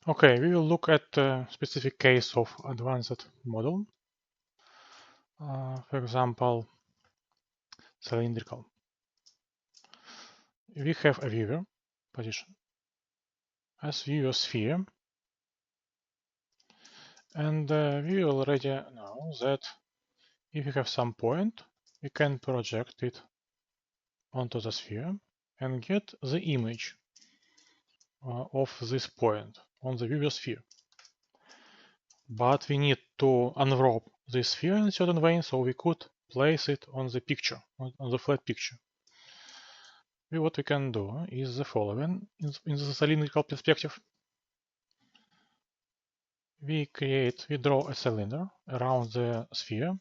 Okay, we will look at a specific case of advanced model. For example, cylindrical. We have a viewer position as viewer sphere, and we already know that if we have some point, we can project it onto the sphere and get the image of this point on the viewer sphere. But we need to unwrap this sphere in a certain way, so we could place it on the picture, on the flat picture. What we can do is the following. In the cylindrical perspective, we draw a cylinder around the sphere.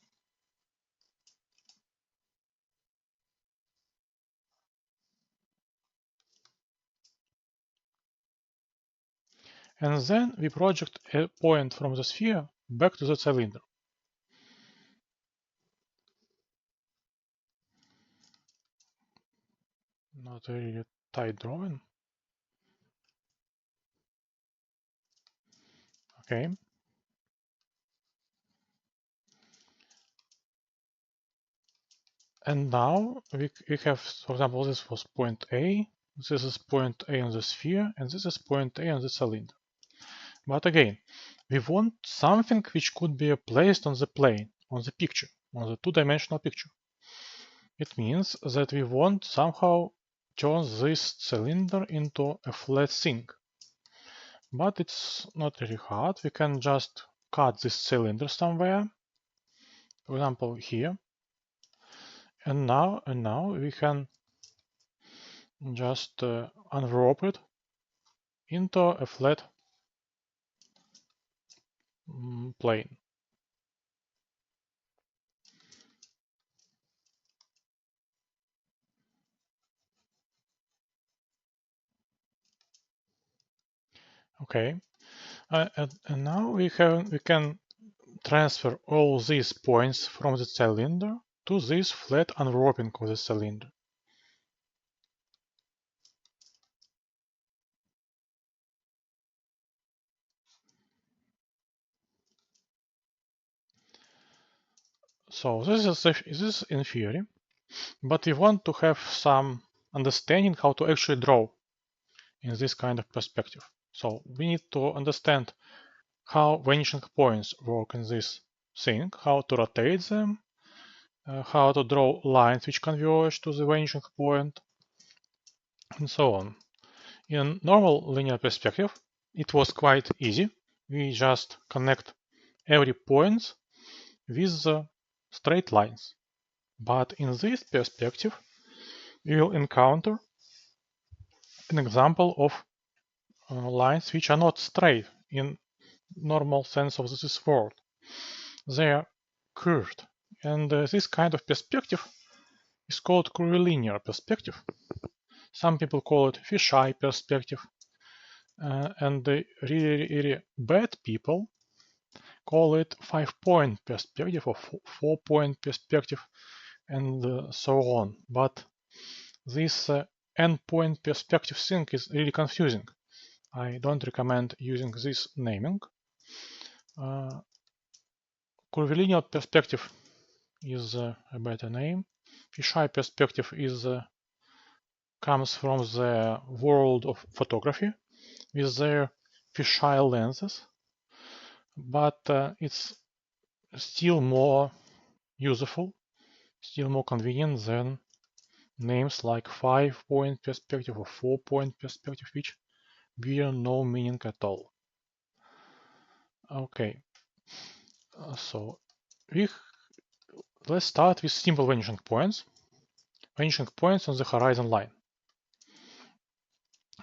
And then we project a point from the sphere back to the cylinder. Not a really tight drawing. Okay. And now we have, for example, this was point A, this is point A on the sphere, and this is point A on the cylinder. But again, we want something which could be placed on the plane, on the picture, on the two-dimensional picture. It means that we want somehow turn this cylinder into a flat thing. But it's not really hard. We can just cut this cylinder somewhere, for example here. And now we can just unwrap it into a flat plane. Okay, and now we can transfer all these points from the cylinder to this flat unwrapping of the cylinder. So this is in theory, but we want to have some understanding how to actually draw in this kind of perspective. So we need to understand how vanishing points work in this thing, how to rotate them, how to draw lines which converge to the vanishing point, and so on. In normal linear perspective, it was quite easy. We just connect every point with the straight lines. But in this perspective, we will encounter an example of lines which are not straight in normal sense of this word. They are curved. And this kind of perspective is called curvilinear perspective. Some people call it fisheye perspective. And the really bad people call it 5-point perspective or 4-point perspective and so on. But this n-point perspective thing is really confusing. I don't recommend using this naming. Curvilinear perspective is a better name. Fisheye perspective is comes from the world of photography with their fisheye lenses, but it's still more useful, still more convenient than names like 5-point perspective or 4-point perspective, which bear no meaning at all. Okay, so let's start with simple vanishing points on the horizon line.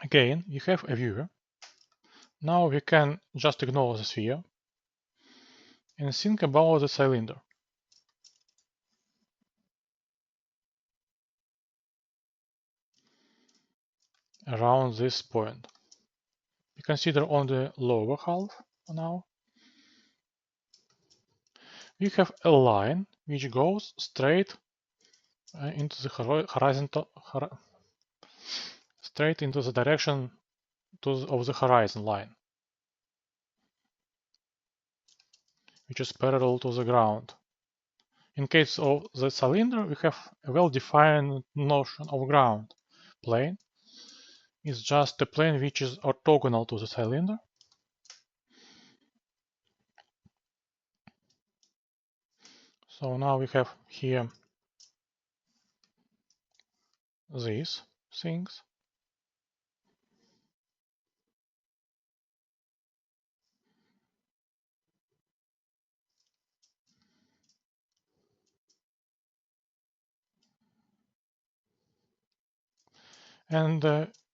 Again, we have a viewer. Now we can just ignore the sphere and think about the cylinder. Around this point. We consider on the lower half now. We have a line which goes straight into the horizontal, straight into the direction of the horizon line. which is parallel to the ground. In case of the cylinder, we have a well-defined notion of ground plane. It's just a plane which is orthogonal to the cylinder. So now we have here these things. And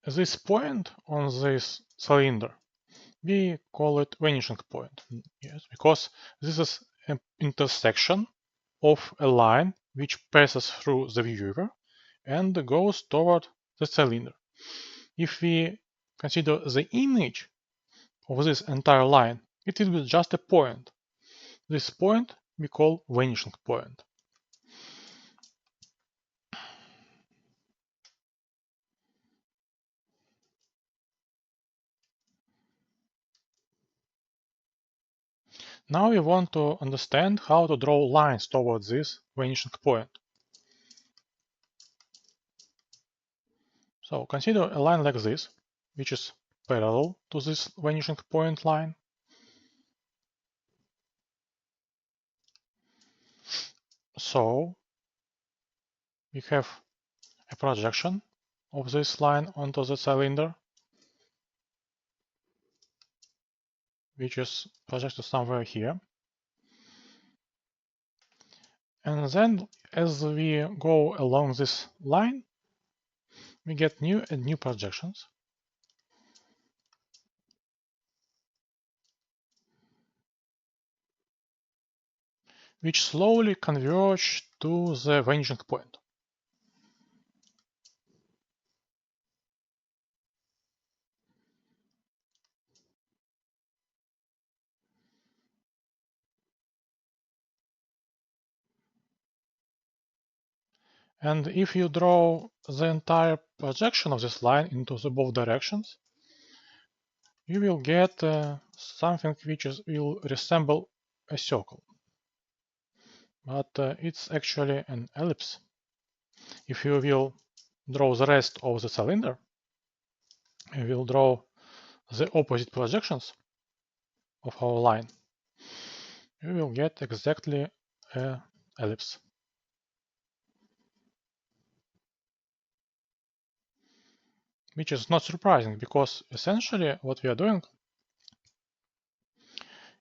this point on this cylinder, we call it vanishing point. Yes, because this is an intersection of a line which passes through the viewer and goes toward the cylinder. If we consider the image of this entire line, it will be just a point. This point we call vanishing point. Now we want to understand how to draw lines towards this vanishing point. So consider a line like this, which is parallel to this vanishing point line. So we have a projection of this line onto the cylinder, which is projected somewhere here. And then as we go along this line, we get new and new projections. Which slowly converge to the vanishing point. And if you draw the entire projection of this line into the both directions, you will get something which will resemble a circle. But it's actually an ellipse. If you will draw the rest of the cylinder, you will draw the opposite projections of our line, you will get exactly an ellipse. Which is not surprising, because essentially what we are doing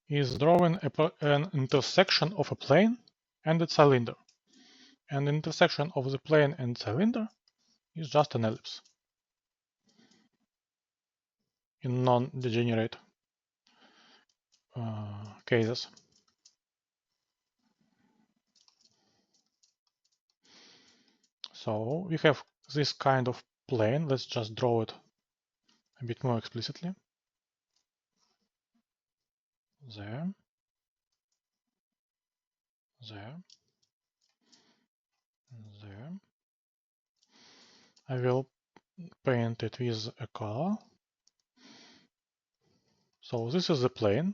is drawing an intersection of a plane and its cylinder. And the intersection of the plane and cylinder is just an ellipse in non-degenerate cases. So we have this kind of plane. Let's just draw it a bit more explicitly. There. There. There. I will paint it with a color. So this is the plane.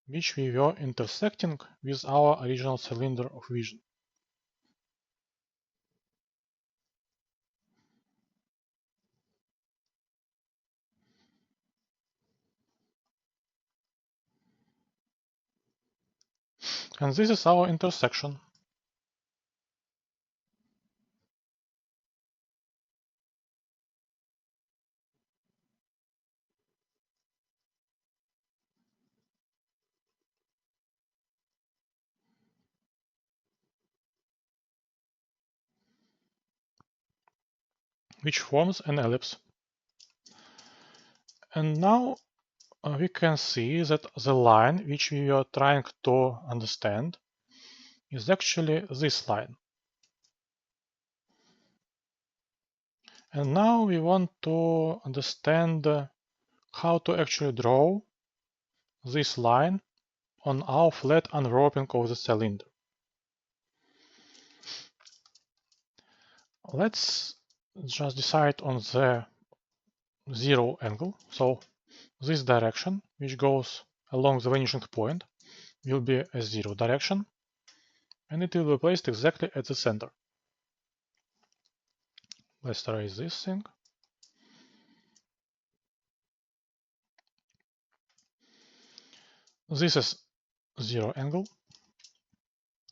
Which we were intersecting with our original cylinder of vision. And this is our intersection. Which forms an ellipse. And now we can see that the line which we are trying to understand is actually this line. And now we want to understand how to actually draw this line on our flat unwrapping of the cylinder. Let's just decide on the zero angle. So this direction, which goes along the vanishing point, will be a 0 direction, and it will be placed exactly at the center. Let's erase this thing. This is 0 angle.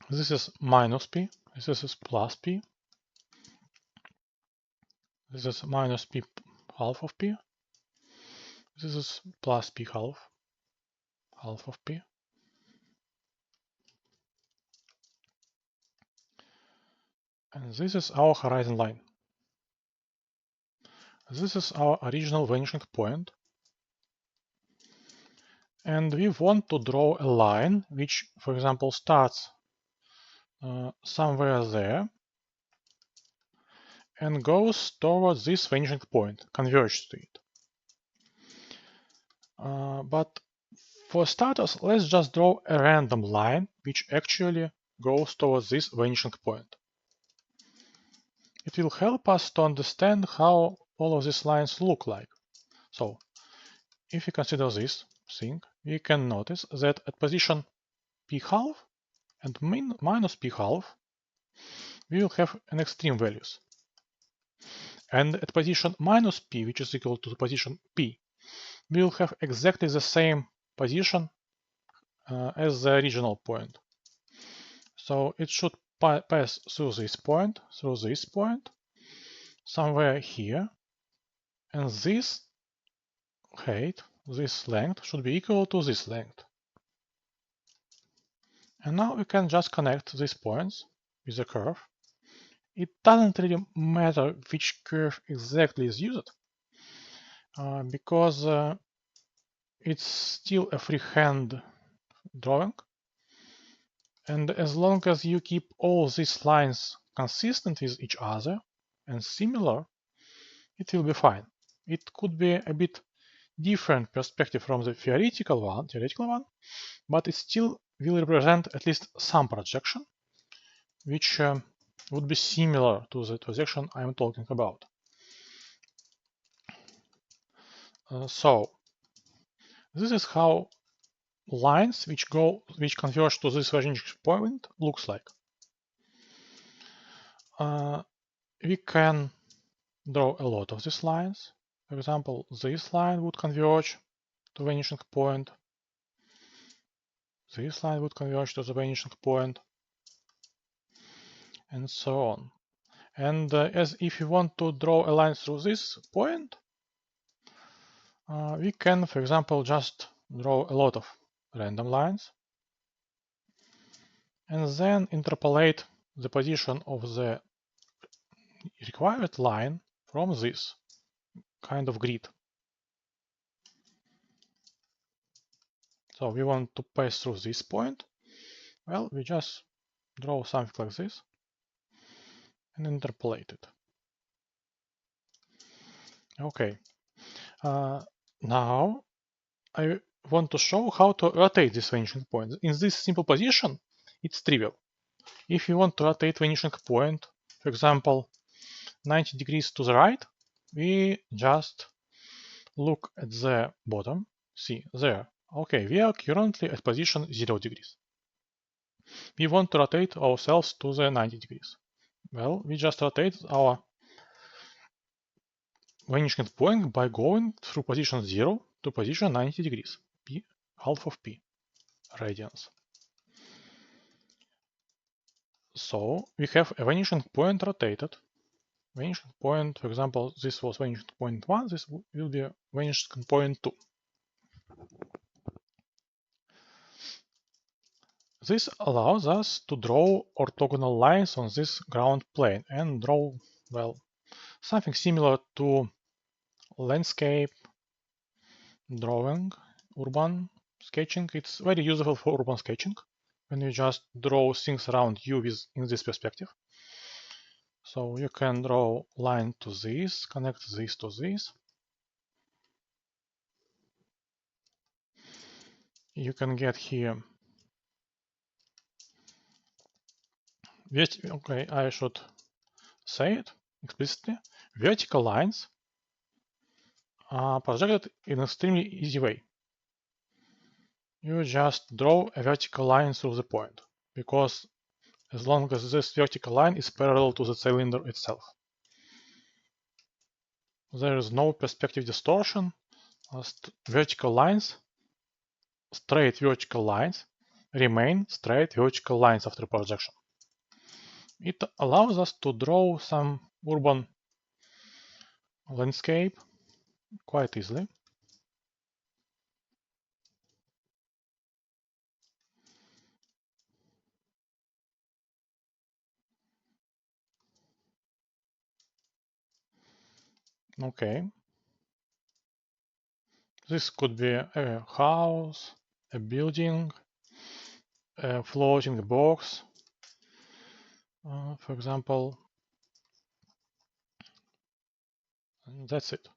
This is minus p. This is plus p. This is minus p half of p. This is plus p half of p. And this is our horizon line. This is our original vanishing point. And we want to draw a line which, for example, starts somewhere there and goes towards this vanishing point, converges to it. But for starters, let's just draw a random line which actually goes towards this vanishing point. It will help us to understand how all of these lines look like. So, if we consider this thing, we can notice that at position p half and minus p half, we will have an extreme values. And at position minus p, which is equal to the position p, we will have exactly the same position as the original point. So it should pass through this point, somewhere here, and this height, this length, should be equal to this length. And now we can just connect these points with a curve. It doesn't really matter which curve exactly is used, because it's still a freehand drawing. And as long as you keep all these lines consistent with each other and similar, it will be fine. It could be a bit different perspective from the theoretical one, but it still will represent at least some projection, which would be similar to the projection I'm talking about. So this is how lines which converge to this vanishing point looks like. We can draw a lot of these lines. For example, this line would converge to vanishing point. This line would converge to the vanishing point, and so on. And as if you want to draw a line through this point, we can, for example, just draw a lot of random lines and then interpolate the position of the required line from this kind of grid. So we want to pass through this point. Well, we just draw something like this and interpolate it. Okay. Now I want to show how to rotate this vanishing point. In this simple position, it's trivial. If you want to rotate vanishing point, for example, 90 degrees to the right, we just look at the bottom. See, there. Okay, we are currently at position 0 degrees. We want to rotate ourselves to the 90 degrees. Well, we just rotate our vanishing point by going through position 0 to position 90 degrees, p half of p radians. So we have a vanishing point rotated. Vanishing point, for example, this was vanishing point 1, this will be vanishing point 2. This allows us to draw orthogonal lines on this ground plane and draw, well, something similar to landscape drawing, urban sketching. It's very useful for urban sketching when you just draw things around you in this perspective. So you can draw line to this, connect this to this. You can get here. Okay, I should say it explicitly. Vertical lines are projected in an extremely easy way. You just draw a vertical line through the point, because as long as this vertical line is parallel to the cylinder itself. There is no perspective distortion. Vertical lines, straight vertical lines, remain straight vertical lines after projection. It allows us to draw some urban landscape quite easily. Okay. This could be a house, a building, a floating box, for example. And that's it.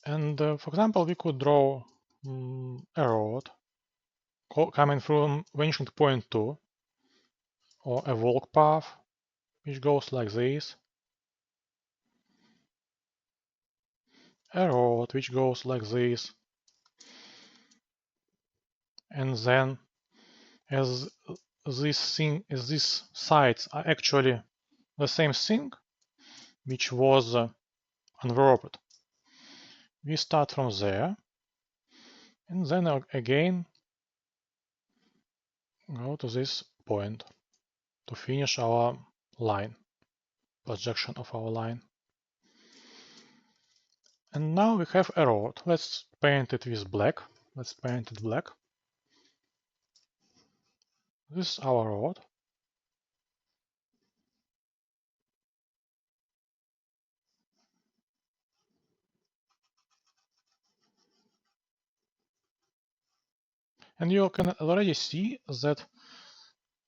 And for example, we could draw a road coming from vanishing point 2, or a walk path which goes like this, a road which goes like this, and then as these sides are actually the same thing which was unwarped, we start from there and then again go to this point to finish our line, projection of our line. And now we have a road. Let's paint it with black. Let's paint it black. This is our road. And you can already see that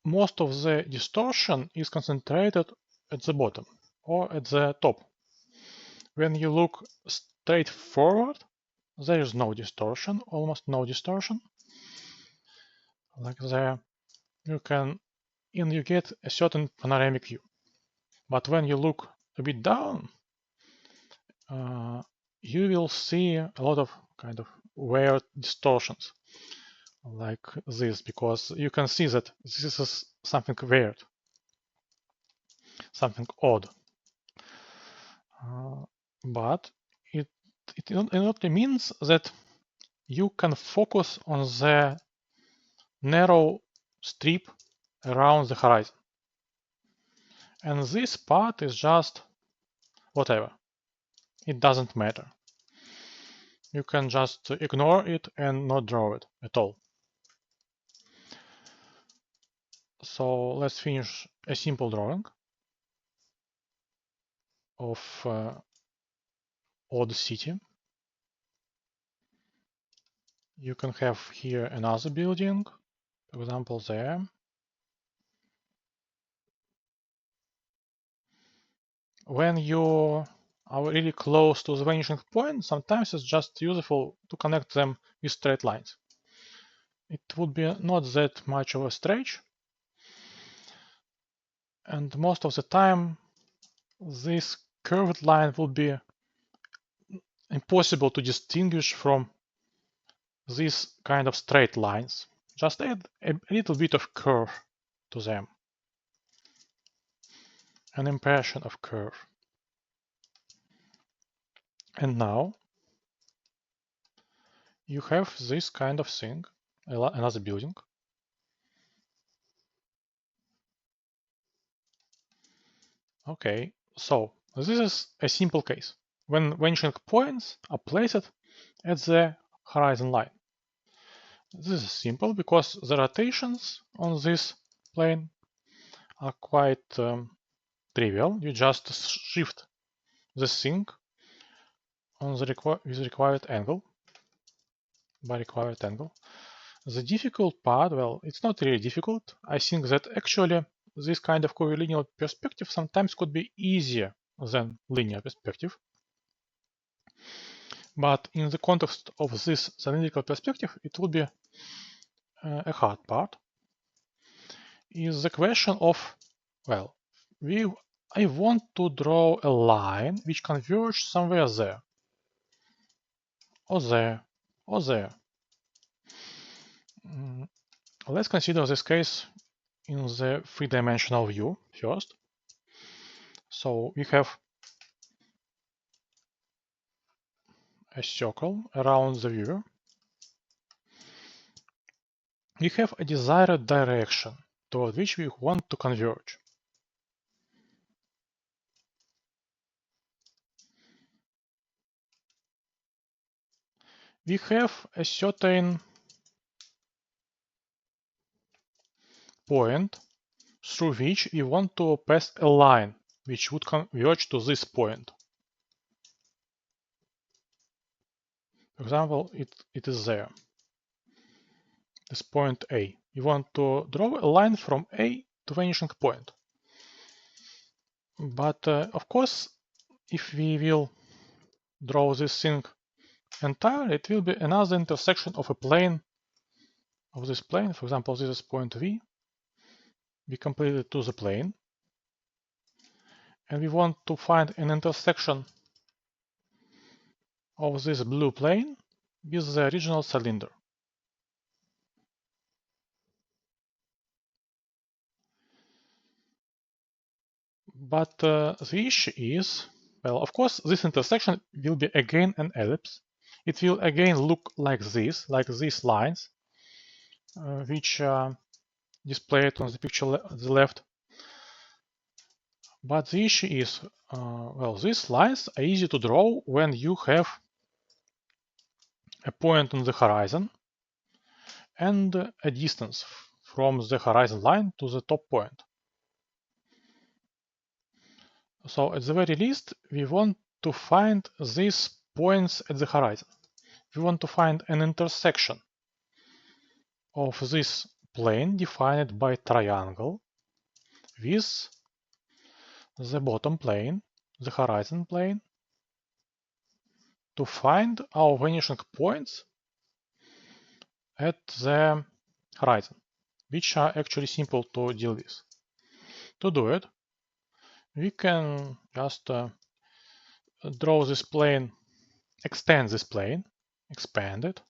most of the distortion is concentrated at the bottom or at the top. When you look straight forward, there is no distortion, almost no distortion. Like there, you get a certain panoramic view. But when you look a bit down, you will see a lot of kind of weird distortions like this, because you can see that this is something weird, something odd. But it only means that you can focus on the narrow strip around the horizon. And this part is just whatever. It doesn't matter. You can just ignore it and not draw it at all. So let's finish a simple drawing of odd city. You can have here another building, for example there. When you are really close to the vanishing point, sometimes it's just useful to connect them with straight lines. It would be not that much of a stretch, and most of the time this curved line will be impossible to distinguish from these kind of straight lines. Just add a little bit of curve to them, an impression of curve. And now you have this kind of thing, another building. Okay, so this is a simple case. When vanishing points are placed at the horizon line. This is simple because the rotations on this plane are quite trivial. You just shift the thing on the with required angle, by required angle. The difficult part, well, it's not really difficult. I think that actually this kind of curvilinear perspective sometimes could be easier than linear perspective. But in the context of this cylindrical perspective, it would be a hard part. Is the question of, well, I want to draw a line which converges somewhere there, or there, or there. Let's consider this case in the three-dimensional view first. So we have a circle around the viewer. We have a desired direction toward which we want to converge. We have a certain point through which we want to pass a line which would converge to this point. For example, it is there, this point A. We want to draw a line from A to vanishing point. But of course, if we will draw this thing entirely, it will be another intersection of a plane, of this plane. For example, this is point V. We complete it to the plane. And we want to find an intersection of this blue plane with the original cylinder. But the issue is, well, of course, this intersection will be again an ellipse. It will again look like these lines, which are displayed on the picture on the left. But the issue is, well, these lines are easy to draw when you have a point on the horizon and a distance from the horizon line to the top point. So at the very least, we want to find these points at the horizon. We want to find an intersection of this plane defined by triangle with the bottom plane, the horizon plane, to find our vanishing points at the horizon, which are actually simple to deal with. To do it, we can just draw this plane, extend this plane, expand it.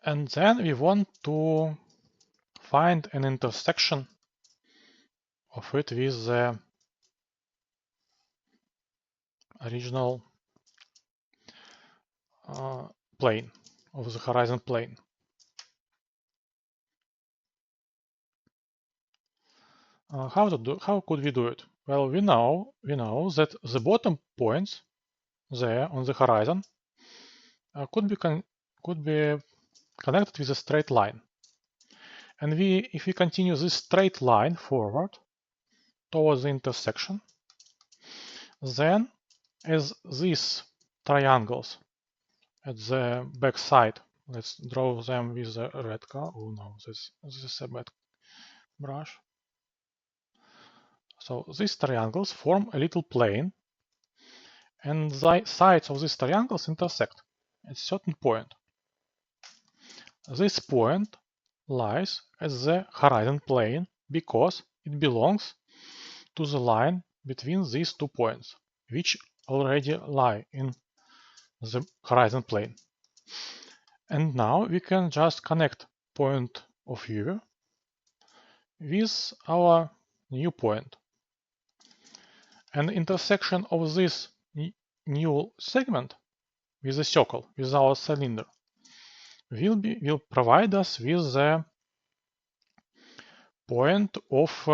And then we want to find an intersection of it with the original plane, of the horizon plane. How could we do it? Well, we know that the bottom points there on the horizon could be connected with a straight line. And if we continue this straight line forward towards the intersection, then as these triangles at the back side, let's draw them with a red color. Oh no, this is a bad brush. So these triangles form a little plane, and the sides of these triangles intersect at a certain point. This point lies at the horizon plane because it belongs to the line between these 2 points, which already lie in the horizon plane. And now we can just connect point of view with our new point. An intersection of this new segment with a circle, with our cylinder, will provide us with the point of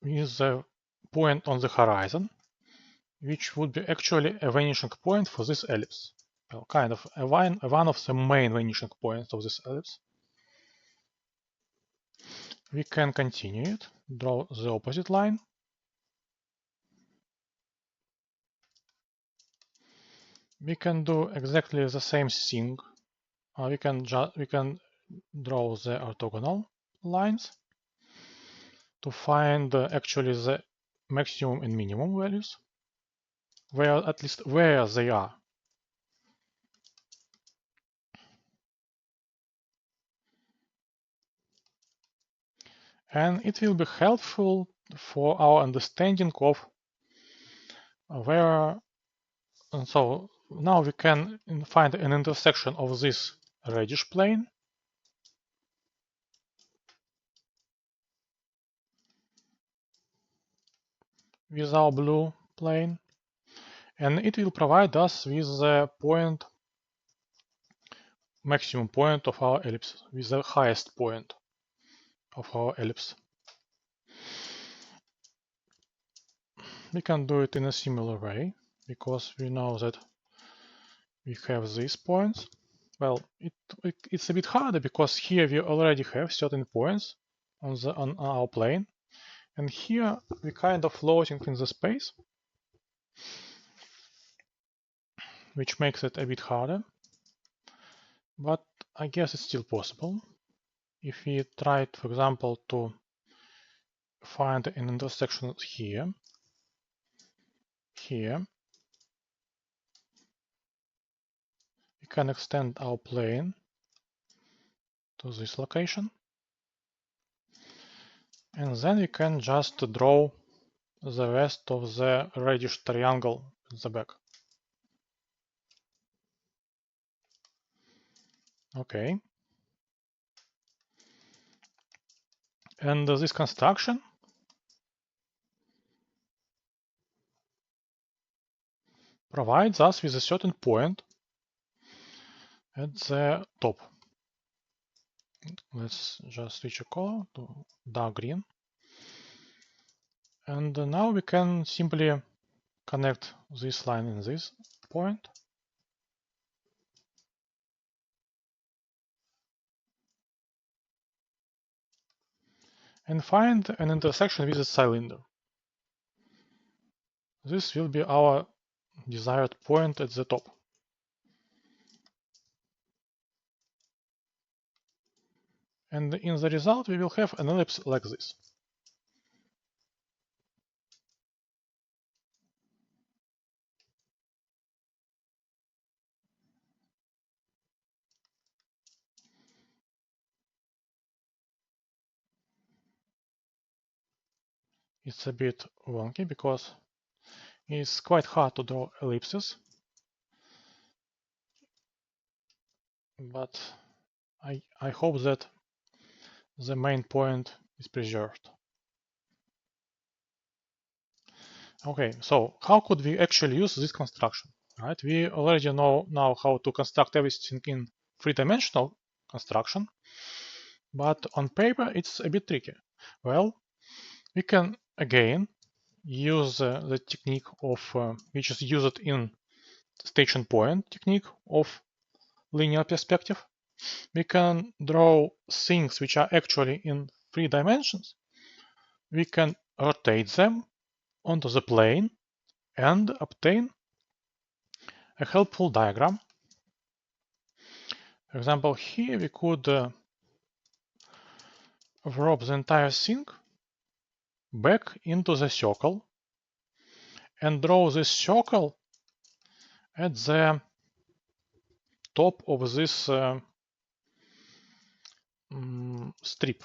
with the point on the horizon, which would be actually a vanishing point for this ellipse. Well, kind of one of the main vanishing points of this ellipse. We can continue it, draw the opposite line. We can do exactly the same thing. We can draw the orthogonal lines. to find actually the maximum and minimum values, where at least where they are. And it will be helpful for our understanding of where. And so now we can find an intersection of this reddish plane with our blue plane, and it will provide us with the point, maximum point of our ellipse, with the highest point of our ellipse. We can do it in a similar way, because we know that we have these points. Well, it's a bit harder because here we already have certain points on our plane, and here we kind of floating in the space, which makes it a bit harder. But I guess it's still possible. If we try, for example, to find an intersection here, we can extend our plane to this location, and then we can just draw the rest of the reddish triangle at the back. Okay. And this construction provides us with a certain point at the top. Let's just switch a color to dark green. And now we can simply connect this line in this point. And find an intersection with a cylinder. This will be our desired point at the top. And in the result, we will have an ellipse like this. It's a bit wonky because it's quite hard to draw ellipses, but I hope that the main point is preserved. Okay, so how could we actually use this construction? Right, we already know now how to construct everything in three-dimensional construction, but on paper it's a bit tricky. Well, we can again use the technique of which is used in station point technique of linear perspective. We can draw things which are actually in 3 dimensions. We can rotate them onto the plane and obtain a helpful diagram. For example, here we could wrap the entire thing back into the circle and draw this circle at the top of this strip.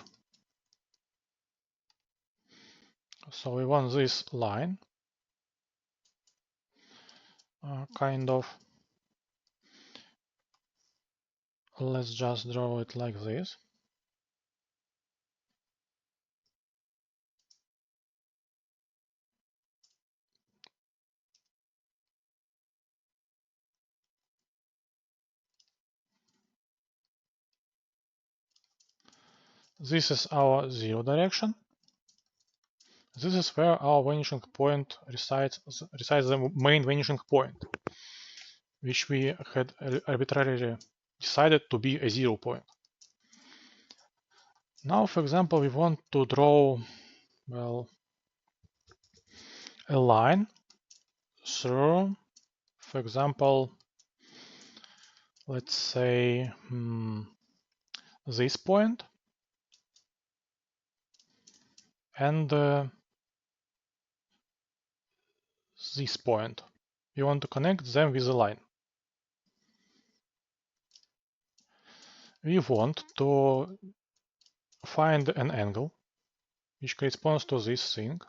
So we want this line kind of, let's just draw it like this. This is our zero direction. This is where our vanishing point resides the main vanishing point, which we had arbitrarily decided to be a 0 point. Now, for example, we want to draw, well, a line through, for example, let's say this point. and this point. We want to connect them with a line. We want to find an angle which corresponds to this thing.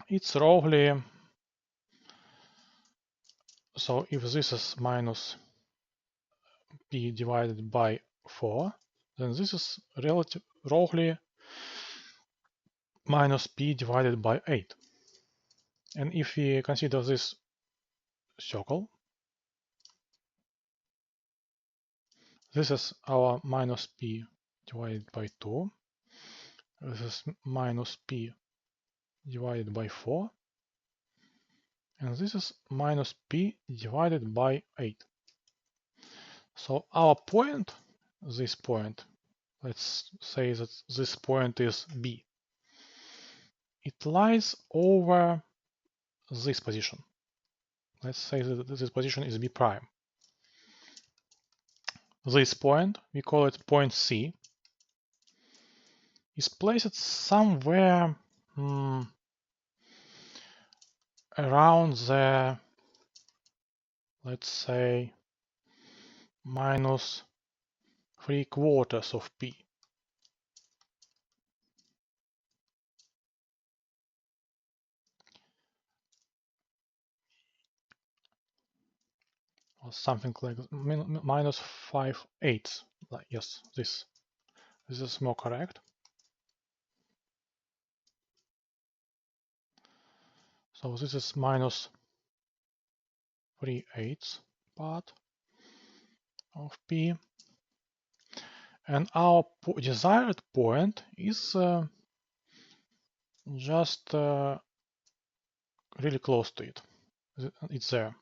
It's roughly, so if this is minus p divided by 4, then this is roughly minus p divided by 8. And if we consider this circle, this is our minus p divided by 2. This is minus p divided by 4. And this is minus p divided by 8. So our point, this point, let's say that this point is B. It lies over this position. Let's say that this position is B prime. This point, we call it point C, is placed somewhere around the, let's say, minus 3/4 of P. Or something like minus 5/8. Yes, this is more correct. So this is minus 3/8 part of P. And our desired point is just really close to it. It's there.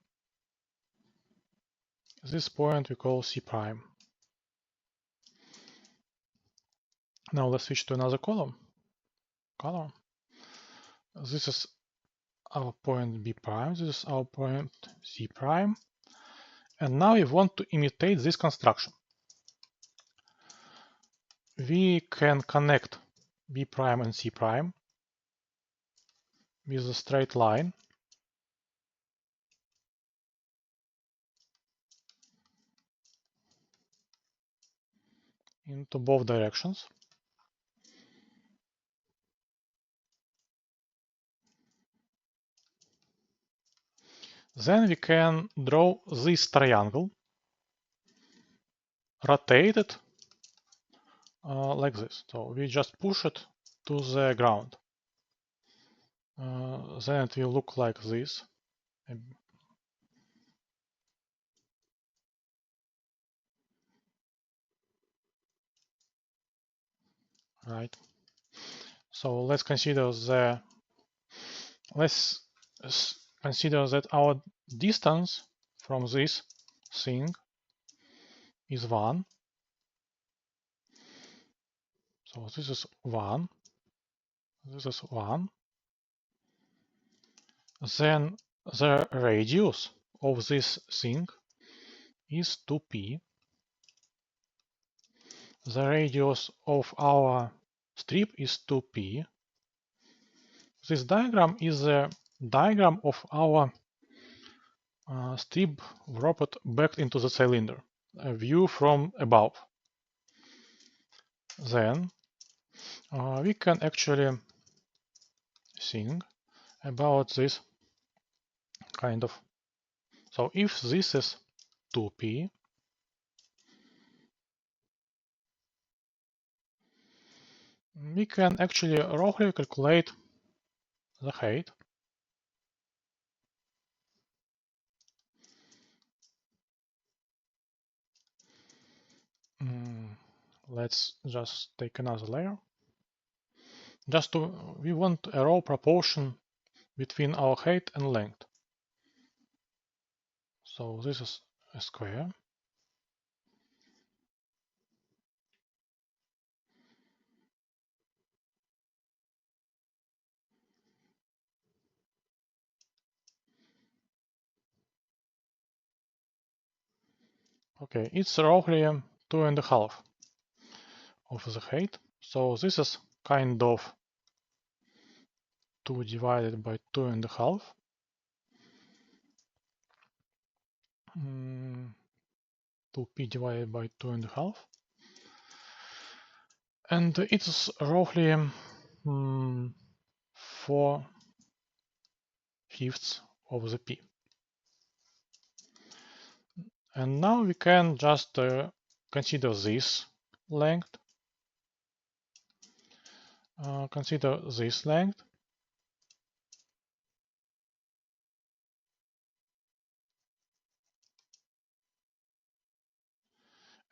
This point we call C prime. Now let's switch to another color. This is our point B prime. This is our point C prime. And now we want to imitate this construction. We can connect B prime and C prime with a straight line. Into both directions. Then we can draw this triangle, rotate it like this. So we just push it to the ground. Then it will look like this. Right. So let's consider that our distance from this thing is 1. So this is 1. This is 1. Then the radius of this thing is 2p. The radius of our strip is 2p. This diagram is a diagram of our strip wrapped back into the cylinder, a view from above. Then we can actually think about this kind of. So if this is 2p, we can actually roughly calculate the height. Let's just take another layer. We want a raw proportion between our height and length. So this is a square. Okay, it's roughly 2.5 of the height. So this is kind of 2 divided by 2.5. 2p divided by 2.5. And it's roughly 4/5 of the p. And now we can just consider this length. Consider this length.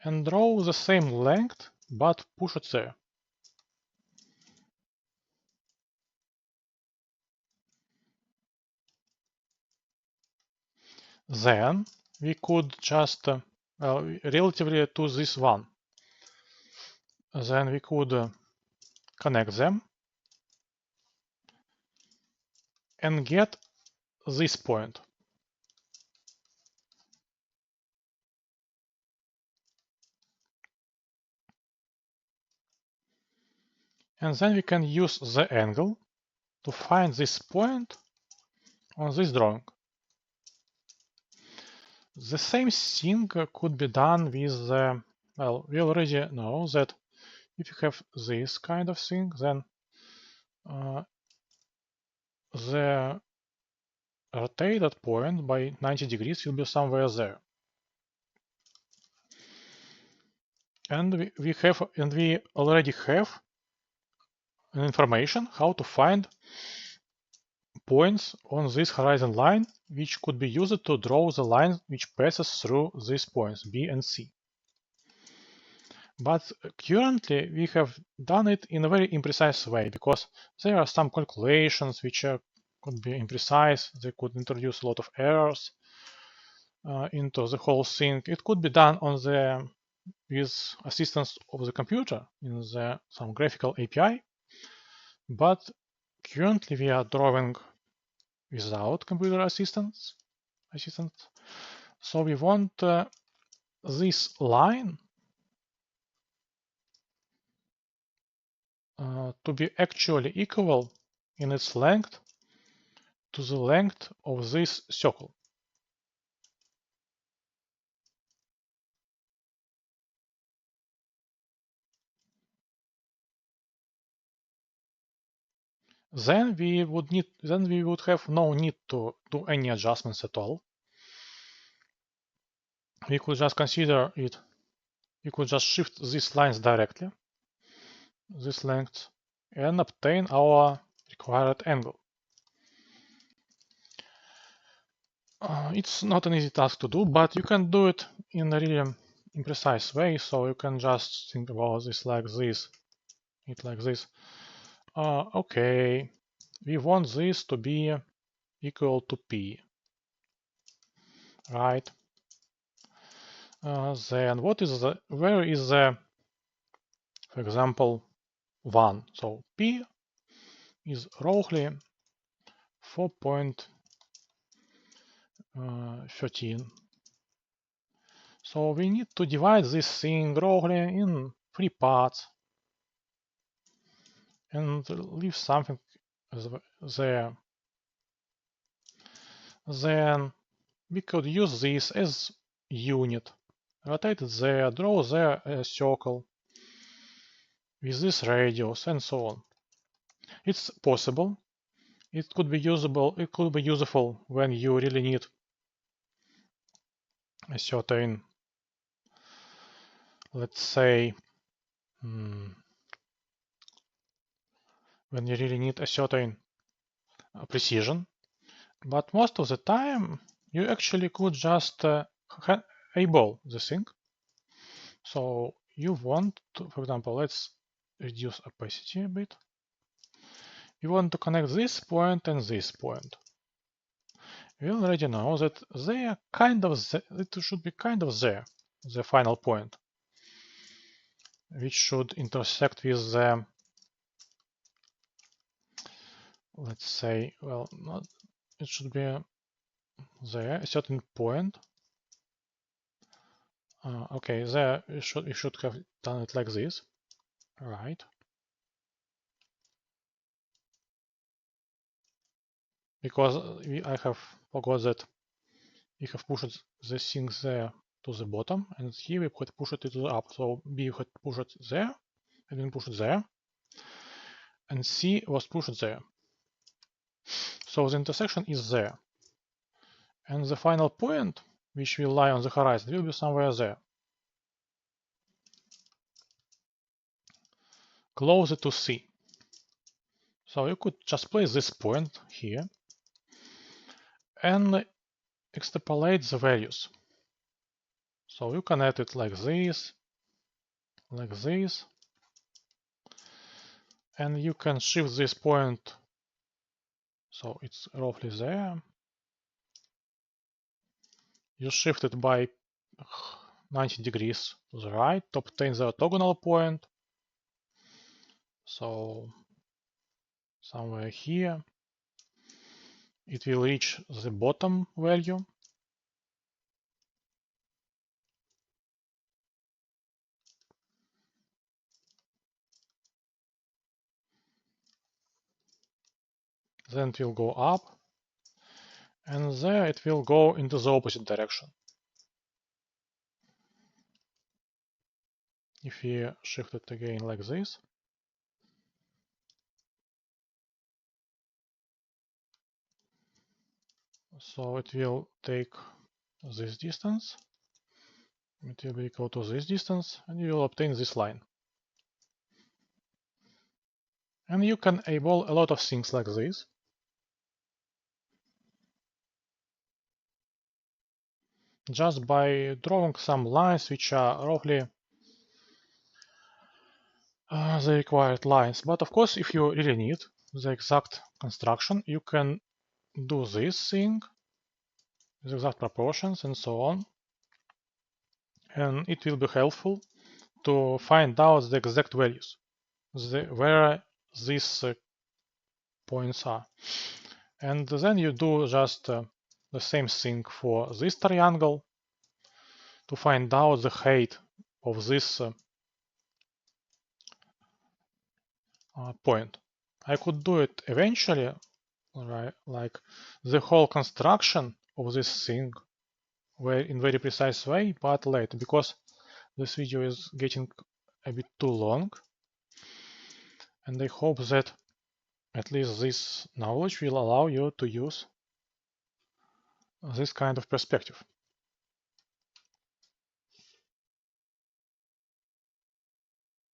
And draw the same length, but push it there. Then we could just, relatively to this one, then we could connect them and get this point. And then we can use the angle to find this point on this drawing. The same thing could be done with the, well, we already know that if you have this kind of thing, then the rotated point by 90 degrees will be somewhere there. And we already have information how to find points on this horizon line, which could be used to draw the line which passes through these points B and C. But currently we have done it in a very imprecise way, because there are some calculations which could be imprecise. They could introduce a lot of errors into the whole thing. It could be done on the with assistance of the computer in some graphical API, but currently we are drawing without computer assistance. So we want this line to be actually equal in its length to the length of this circle. Then we would have no need to do any adjustments at all. We could just consider it. We could just shift these lines directly, this length, and obtain our required angle. It's not an easy task to do, but you can do it in a really imprecise way. So you can just think about this like this, like this. Okay, we want this to be equal to p, right? Then where is the, for example, 1? So p is roughly 4.13. So we need to divide this thing roughly in 3 parts and leave something there. Then we could use this as unit. Rotate it there, draw there a circle with this radius and so on. It's possible. It could be useful when you really need a certain, let's say, when you really need a certain precision. But most of the time, you actually could just eyeball the thing. So you want to, for example, let's reduce opacity a bit. You want to connect this point and this point. We already know that they are it should be kind of there, the final point, which should intersect with the, let's say, well, not, it should be there, a certain point. Okay, there we should have done it like this, right? because I have forgot that we have pushed the thing there to the bottom, and here we could push it to the up. So B had pushed it there, and then push it there, and C was pushed there. So the intersection is there. And the final point, which will lie on the horizon, will be somewhere there. Closer to C. So you could just place this point here and extrapolate the values. So you can add it like this, and you can shift this point so it's roughly there. You shift it by 90 degrees to the right to obtain the orthogonal point. So somewhere here it will reach the bottom value. Then it will go up, and there it will go into the opposite direction. If we shift it again like this, so it will take this distance, it will be equal to this distance, and you will obtain this line. And you can eyeball a lot of things like this. Just by drawing some lines which are roughly the required lines. But of course, if you really need the exact construction, you can do this thing with exact proportions and so on. And it will be helpful to find out the exact values, where these points are. And then you do just the same thing for this triangle to find out the height of this point. I could do it eventually, right? Like the whole construction of this thing in very precise way, but later, because this video is getting a bit too long, and I hope that at least this knowledge will allow you to use this kind of perspective.